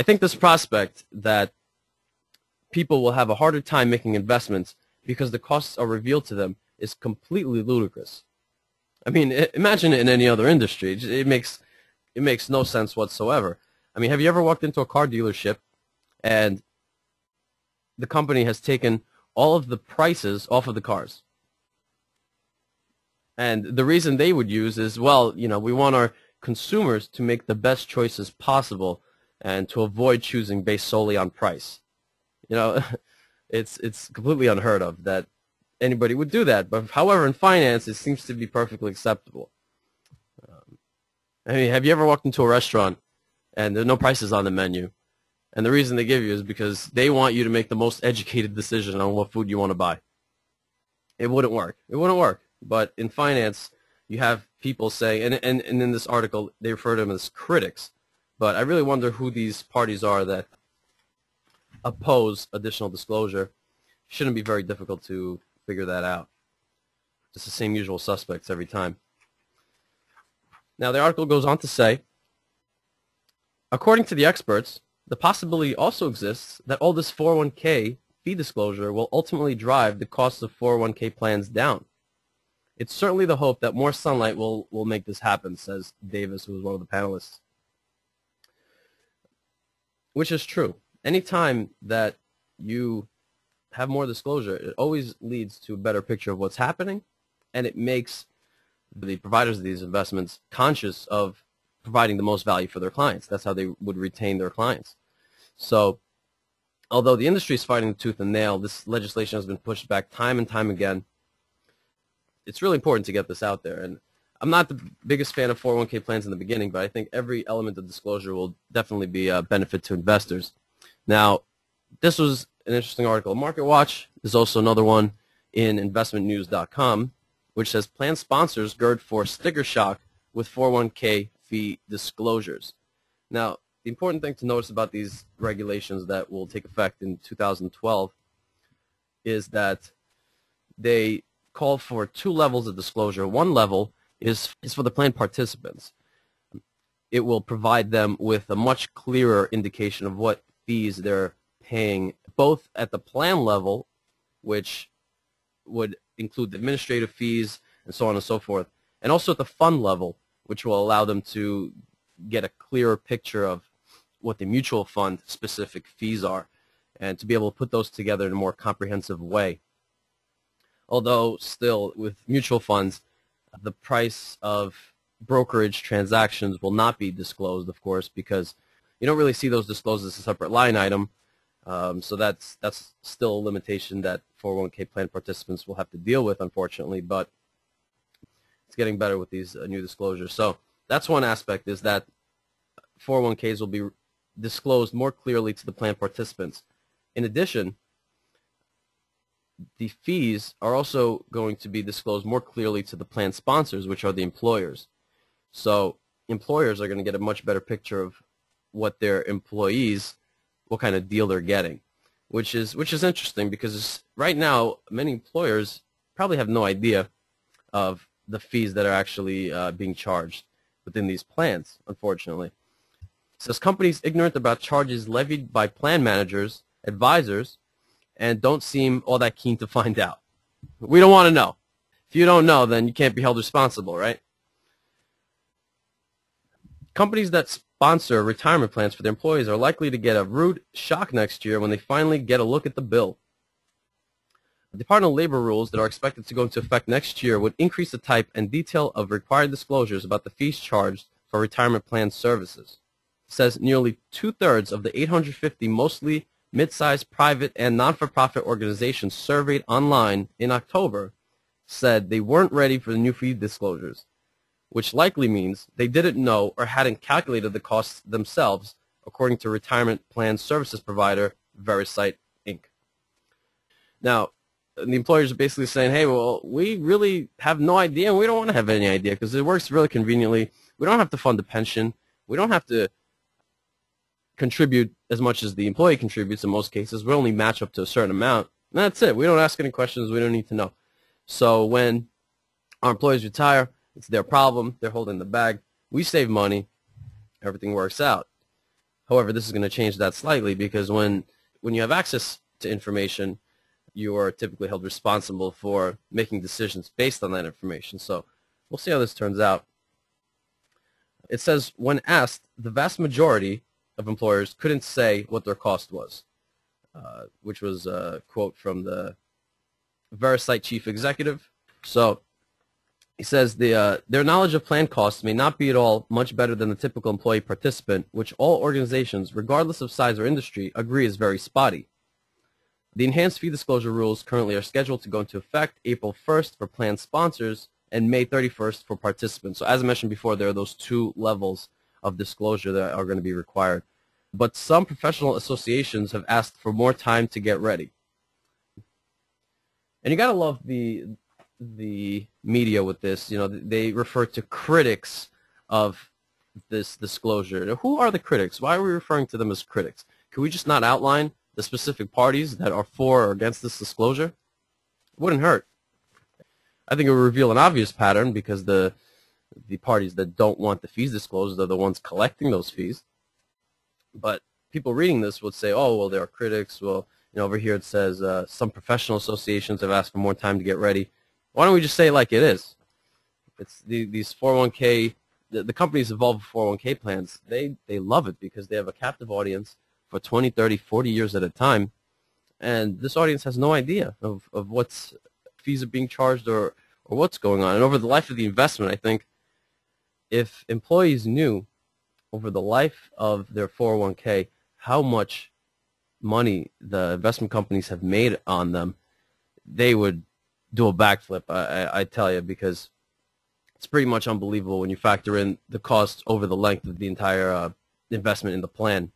I think this prospect that people will have a harder time making investments because the costs are revealed to them is completely ludicrous. I mean, imagine it in any other industry. It makes no sense whatsoever. I mean, have you ever walked into a car dealership and the company has taken all of the prices off of the cars? And the reason they would use is, well, you know, we want our consumers to make the best choices possible and to avoid choosing based solely on price. You know, it's completely unheard of that anybody would do that. But however, in finance, it seems to be perfectly acceptable. I mean, have you ever walked into a restaurant and there are no prices on the menu? And the reason they give you is because they want you to make the most educated decision on what food you want to buy. It wouldn't work. It wouldn't work. But in finance, you have people saying, and in this article, they refer to them as critics. But I really wonder who these parties are that oppose additional disclosure. Shouldn't be very difficult to figure that out. It's the same usual suspects every time. Now, the article goes on to say, according to the experts, the possibility also exists that all this 401k fee disclosure will ultimately drive the cost of 401k plans down. It's certainly the hope that more sunlight will make this happen, says Davis, who was one of the panelists. Which is true. Anytime that you have more disclosure, it always leads to a better picture of what's happening, and it makes the providers of these investments conscious of providing the most value for their clients. That's how they would retain their clients. So, although the industry is fighting tooth and nail, this legislation has been pushed back time and time again. It's really important to get this out there. And I'm not the biggest fan of 401k plans in the beginning, but I think every element of disclosure will definitely be a benefit to investors. Now, this was an interesting article. Market Watch is also another one in investmentnews.com, which says plan sponsors gird for sticker shock with 401k fee disclosures. Now, the important thing to notice about these regulations that will take effect in 2012 is that they call for two levels of disclosure. One level is for the plan participants. It will provide them with a much clearer indication of what fees they're paying, both at the plan level, which would include the administrative fees and so on and so forth, and also at the fund level, which will allow them to get a clearer picture of what the mutual fund specific fees are and to be able to put those together in a more comprehensive way. Although still with mutual funds, the price of brokerage transactions will not be disclosed, of course, because you don't really see those disclosed as a separate line item. So that's still a limitation that 401k plan participants will have to deal with, unfortunately, but it's getting better with these new disclosures. So that's one aspect, is that 401ks will be disclosed more clearly to the plan participants. In addition, the fees are also going to be disclosed more clearly to the plan sponsors, which are the employers. So employers are going to get a much better picture of what their employees, what kind of deal they're getting, which is interesting, because right now many employers probably have no idea of the fees that are actually being charged within these plans, unfortunately. It says companies ignorant about charges levied by plan managers, advisors, and don't seem all that keen to find out. We don't want to know. If you don't know, then you can't be held responsible, right? Companies that sponsor retirement plans for their employees are likely to get a rude shock next year when they finally get a look at the bill. The Department of Labor rules that are expected to go into effect next year would increase the type and detail of required disclosures about the fees charged for retirement plan services. It says nearly two-thirds of the 850 mostly mid-sized private and non-for-profit organizations surveyed online in October said they weren't ready for the new fee disclosures, which likely means they didn't know or hadn't calculated the costs themselves, according to retirement plan services provider Verisight Inc. Now, the employers are basically saying, hey, well, we really have no idea, and we don't want to have any idea because it works really conveniently. We don't have to fund a pension. We don't have to contribute as much as the employee contributes in most cases. We only match up to a certain amount. And that's it. We don't ask any questions. We don't need to know. So when our employees retire, it's their problem. They're holding the bag. We save money. Everything works out. However, this is going to change that slightly because when you have access to information, you are typically held responsible for making decisions based on that information. So we'll see how this turns out. It says, when asked, the vast majority of employers couldn't say what their cost was, which was a quote from the Verisite chief executive. So he says their knowledge of plan costs may not be at all much better than the typical employee participant, which all organizations, regardless of size or industry, agree is very spotty. The enhanced fee disclosure rules currently are scheduled to go into effect April 1st for plan sponsors and May 31st for participants. So as I mentioned before, there are those two levels of disclosure that are going to be required. But some professional associations have asked for more time to get ready. And you got to love the media with this. You know, they refer to critics of this disclosure. Now, who are the critics? Why are we referring to them as critics? Can we just not outline the specific parties that are for or against this disclosure? It wouldn't hurt. I think it would reveal an obvious pattern because the parties that don't want the fees disclosed are the ones collecting those fees. But people reading this would say, oh, well, there are critics. Well, you know, over here it says some professional associations have asked for more time to get ready. Why don't we just say it like it is? It's these 401k, the companies involved with 401k plans, they love it because they have a captive audience for 20, 30, 40 years at a time. And this audience has no idea of what's fees are being charged or what's going on. And over the life of the investment, I think if employees knew over the life of their 401k how much money the investment companies have made on them, they would do a backflip, I tell you, because it's pretty much unbelievable when you factor in the cost over the length of the entire investment in the plan.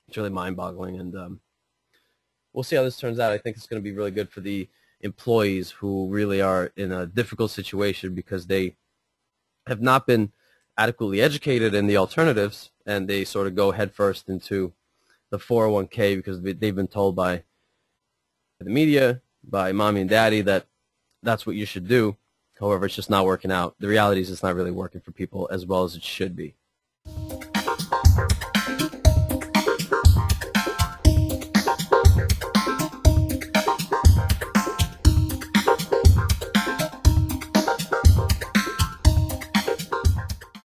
It's really mind-boggling, and we'll see how this turns out. I think it's going to be really good for the employees who really are in a difficult situation because they have not been adequately educated in the alternatives, and they sort of go headfirst into the 401k because they've been told by the media, by mommy and daddy, that that's what you should do. However, it's just not working out. The reality is it's not really working for people as well as it should be.